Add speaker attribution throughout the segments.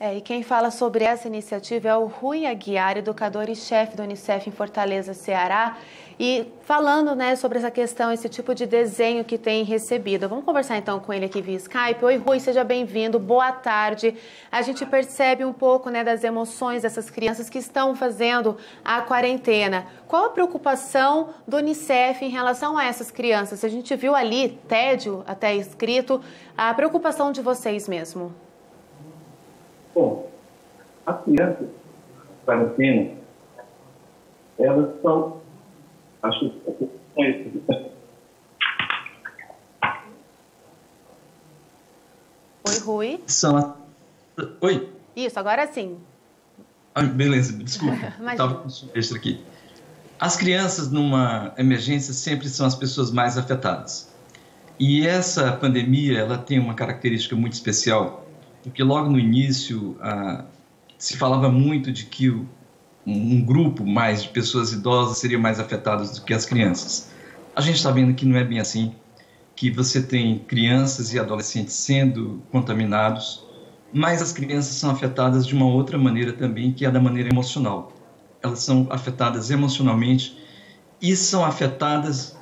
Speaker 1: E quem fala sobre essa iniciativa é o Rui Aguiar, educador e chefe do Unicef em Fortaleza, Ceará, e falando, sobre essa questão, esse tipo de desenho que tem recebido. Vamos conversar então com ele aqui via Skype. Oi, Rui, seja bem-vindo, boa tarde. A gente percebe um pouco das emoções dessas crianças que estão fazendo a quarentena. Qual a preocupação do Unicef em relação a essas crianças? A gente viu ali, tédio até escrito, a preocupação de vocês mesmo.
Speaker 2: Bom, as crianças de quarentena, elas são, acho que
Speaker 1: Oi, Rui.
Speaker 3: Oi.
Speaker 1: Isso, agora sim.
Speaker 3: Beleza, desculpa, estava com um extra aqui. As crianças numa emergência sempre são as pessoas mais afetadas. E essa pandemia, ela tem uma característica muito especial, porque logo no início se falava muito de que um grupo mais de pessoas idosas seria mais afetados do que as crianças. A gente está vendo que não é bem assim, que você tem crianças e adolescentes sendo contaminados, mas as crianças são afetadas de uma outra maneira também, que é da maneira emocional. Elas são afetadas emocionalmente e são afetadas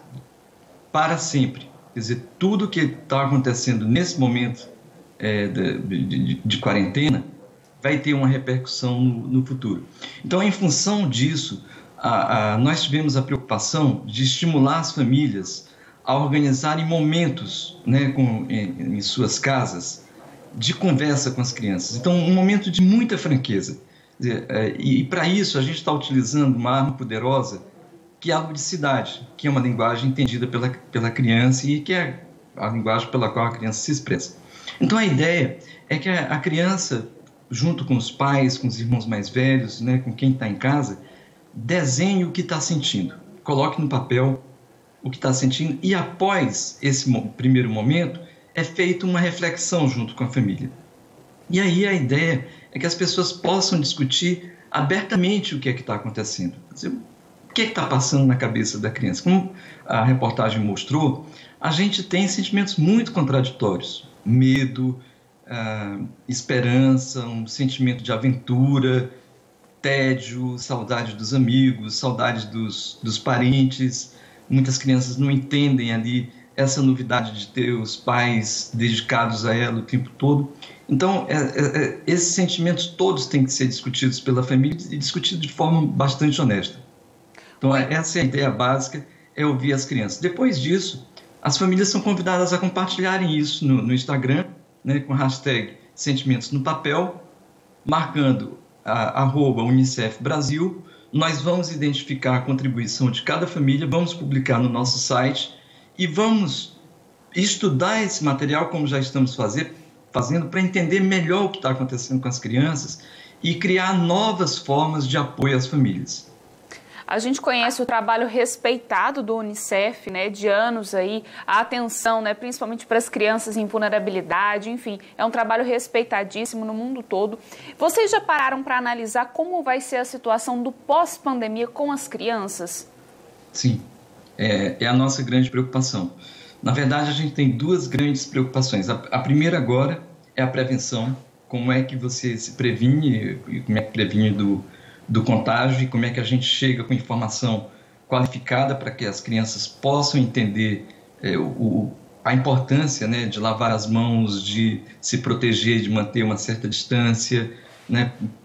Speaker 3: para sempre. Quer dizer, tudo que está acontecendo nesse momento de quarentena vai ter uma repercussão no futuro. Então, em função disso, nós tivemos a preocupação de estimular as famílias a organizarem momentos em suas casas de conversa com as crianças. Então, um momento de muita franqueza. E para isso, a gente está utilizando uma arma poderosa que é a ludicidade, que é uma linguagem entendida pela criança e que é a linguagem pela qual a criança se expressa. Então, a ideia é que a criança, junto com os pais, com os irmãos mais velhos, com quem está em casa, desenhe o que está sentindo, coloque no papel o que está sentindo e, após esse primeiro momento, é feita uma reflexão junto com a família. E aí a ideia é que as pessoas possam discutir abertamente o que é que está acontecendo. Quer dizer, o que é que está passando na cabeça da criança? Como a reportagem mostrou, a gente tem sentimentos muito contraditórios. Medo, esperança, um sentimento de aventura, tédio, saudade dos amigos, saudade dos parentes. Muitas crianças não entendem ali essa novidade de ter os pais dedicados a ela o tempo todo. Então, esses sentimentos todos têm que ser discutidos pela família e discutidos de forma bastante honesta. Então, essa é a ideia básica, é ouvir as crianças. Depois disso, as famílias são convidadas a compartilharem isso no Instagram, com a hashtag Sentimentos no Papel, marcando @Unicef Brasil. Nós vamos identificar a contribuição de cada família, vamos publicar no nosso site e vamos estudar esse material, como já estamos fazendo, para entender melhor o que está acontecendo com as crianças e criar novas formas de apoio às famílias.
Speaker 4: A gente conhece o trabalho respeitado do Unicef, de anos aí, a atenção, principalmente para as crianças em vulnerabilidade, enfim, é um trabalho respeitadíssimo no mundo todo. Vocês já pararam para analisar como vai ser a situação do pós-pandemia com as crianças?
Speaker 3: Sim, é a nossa grande preocupação. Na verdade, a gente tem duas grandes preocupações. A primeira agora é a prevenção, como é que você se previne, como é que previne do contágio e como é que a gente chega com informação qualificada para que as crianças possam entender a importância de lavar as mãos, de se proteger, de manter uma certa distância,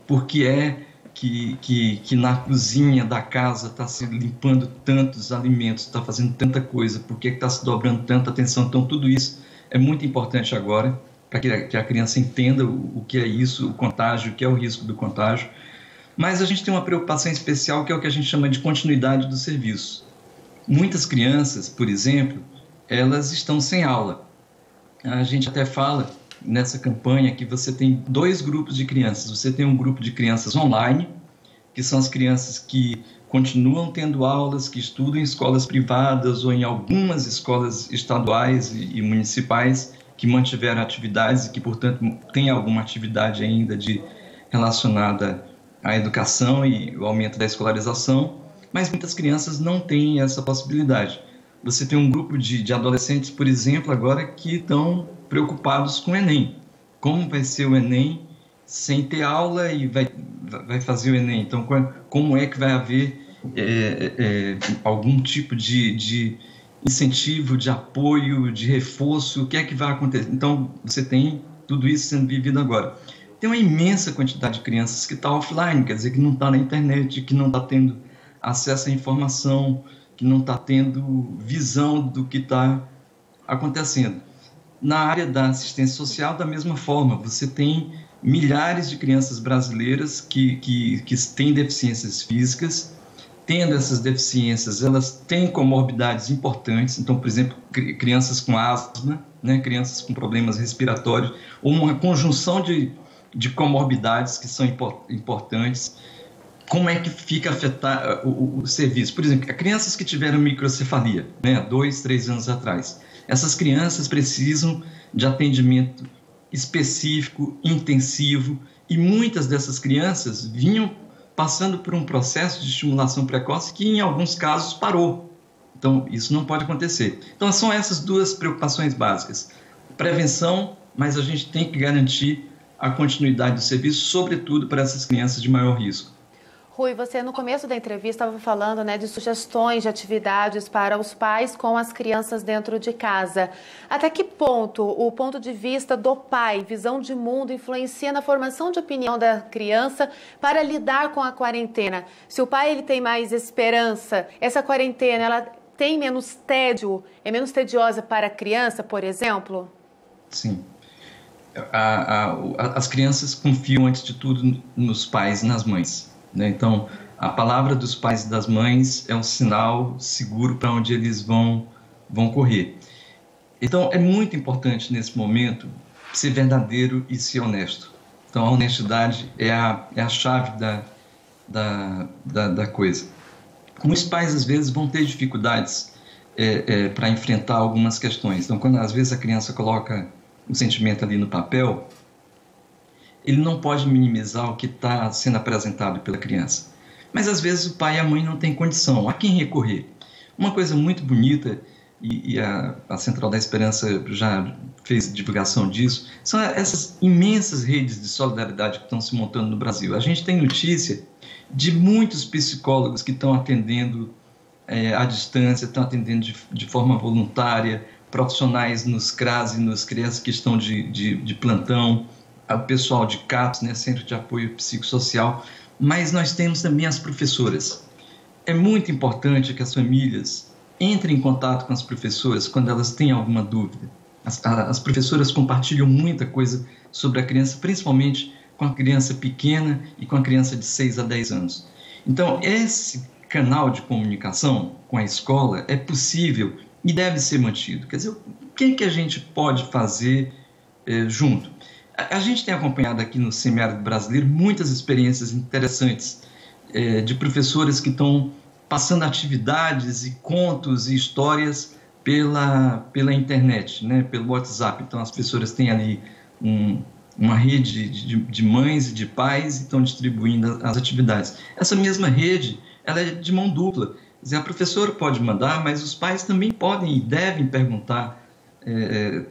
Speaker 3: porque é que na cozinha da casa está se limpando tantos alimentos, está fazendo tanta coisa, por que está se dobrando tanta atenção. Então, tudo isso é muito importante agora para que a criança entenda o que é isso, o contágio, o que é o risco do contágio. Mas a gente tem uma preocupação especial, que é o que a gente chama de continuidade do serviço. Muitas crianças, por exemplo, elas estão sem aula. A gente até fala nessa campanha que você tem dois grupos de crianças. Você tem um grupo de crianças online, que são as crianças que continuam tendo aulas, que estudam em escolas privadas ou em algumas escolas estaduais e municipais que mantiveram atividades e que, portanto, têm alguma atividade ainda relacionada à educação e o aumento da escolarização, mas muitas crianças não têm essa possibilidade. Você tem um grupo de adolescentes, por exemplo, agora que estão preocupados com o Enem. Como vai ser o Enem sem ter aula e vai fazer o Enem. Então, como é que vai haver algum tipo de incentivo, de apoio, de reforço? O que é que vai acontecer? Então, você tem tudo isso sendo vivido agora. Tem uma imensa quantidade de crianças que está offline, quer dizer, que não está na internet, que não está tendo acesso à informação, que não está tendo visão do que está acontecendo. Na área da assistência social, da mesma forma, você tem milhares de crianças brasileiras que têm deficiências físicas. Tendo essas deficiências, elas têm comorbidades importantes. Então, por exemplo, crianças com asma, né, crianças com problemas respiratórios, ou uma conjunção de comorbidades que são importantes. Como é que fica afetado o serviço? Por exemplo, crianças que tiveram microcefalia, né, 2, 3 anos atrás. Essas crianças precisam de atendimento específico, intensivo, e muitas dessas crianças vinham passando por um processo de estimulação precoce que, em alguns casos, parou. Então, isso não pode acontecer. Então, são essas duas preocupações básicas. Prevenção, mas a gente tem que garantir a continuidade do serviço, sobretudo para essas crianças de maior risco.
Speaker 1: Rui, você no começo da entrevista estava falando, né, de sugestões de atividades para os pais com as crianças dentro de casa. Até que ponto o ponto de vista do pai, visão de mundo, influencia na formação de opinião da criança para lidar com a quarentena? Se o pai ele tem mais esperança, essa quarentena ela tem menos tédio, é menos tediosa para a criança, por exemplo?
Speaker 3: Sim. As crianças confiam, antes de tudo, nos pais e nas mães. Então, a palavra dos pais e das mães é um sinal seguro para onde eles vão correr. Então, é muito importante nesse momento ser verdadeiro e ser honesto. Então, a honestidade é a chave da coisa. Os pais, às vezes, vão ter dificuldades para enfrentar algumas questões. Então, quando às vezes a criança coloca o sentimento ali no papel, ele não pode minimizar o que está sendo apresentado pela criança. Mas, às vezes, o pai e a mãe não têm condição. A quem recorrer? Uma coisa muito bonita, e a Central da Esperança já fez divulgação disso, são essas imensas redes de solidariedade que estão se montando no Brasil. A gente tem notícia de muitos psicólogos que estão atendendo à distância, estão atendendo de forma voluntária, profissionais nos CRAS e nos CREAS que estão de plantão, o pessoal de CAPS, né, Centro de Apoio Psicossocial, mas nós temos também as professoras. É muito importante que as famílias entrem em contato com as professoras quando elas têm alguma dúvida. As professoras compartilham muita coisa sobre a criança, principalmente com a criança pequena e com a criança de 6 a 10 anos. Então, esse canal de comunicação com a escola é possível e deve ser mantido. Quer dizer, o que a gente pode fazer junto? A gente tem acompanhado aqui no Semiárido Brasileiro muitas experiências interessantes de professoras que estão passando atividades e contos e histórias pela internet, né, pelo WhatsApp. Então, as professoras têm ali uma rede de mães e de pais e estão distribuindo as atividades. Essa mesma rede, ela é de mão dupla. Quer dizer, a professora pode mandar, mas os pais também podem e devem perguntar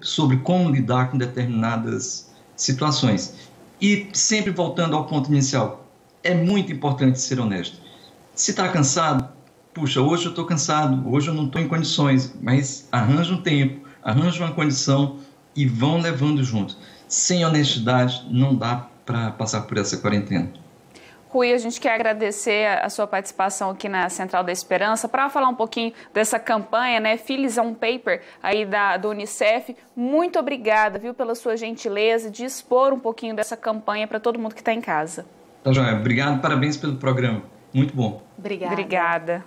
Speaker 3: sobre como lidar com determinadas situações. E sempre voltando ao ponto inicial, é muito importante ser honesto. Se está cansado, puxa, hoje eu estou cansado, hoje eu não estou em condições, mas arranja um tempo, arranja uma condição e vão levando junto. Sem honestidade, não dá para passar por essa quarentena.
Speaker 4: Rui, a gente quer agradecer a sua participação aqui na Central da Esperança para falar um pouquinho dessa campanha, né, Filhos on Paper, aí do Unicef. Muito obrigada, viu, pela sua gentileza de expor um pouquinho dessa campanha para todo mundo que está em casa.
Speaker 3: Tá, joia. Obrigado, parabéns pelo programa. Muito bom.
Speaker 1: Obrigada.
Speaker 4: Obrigada.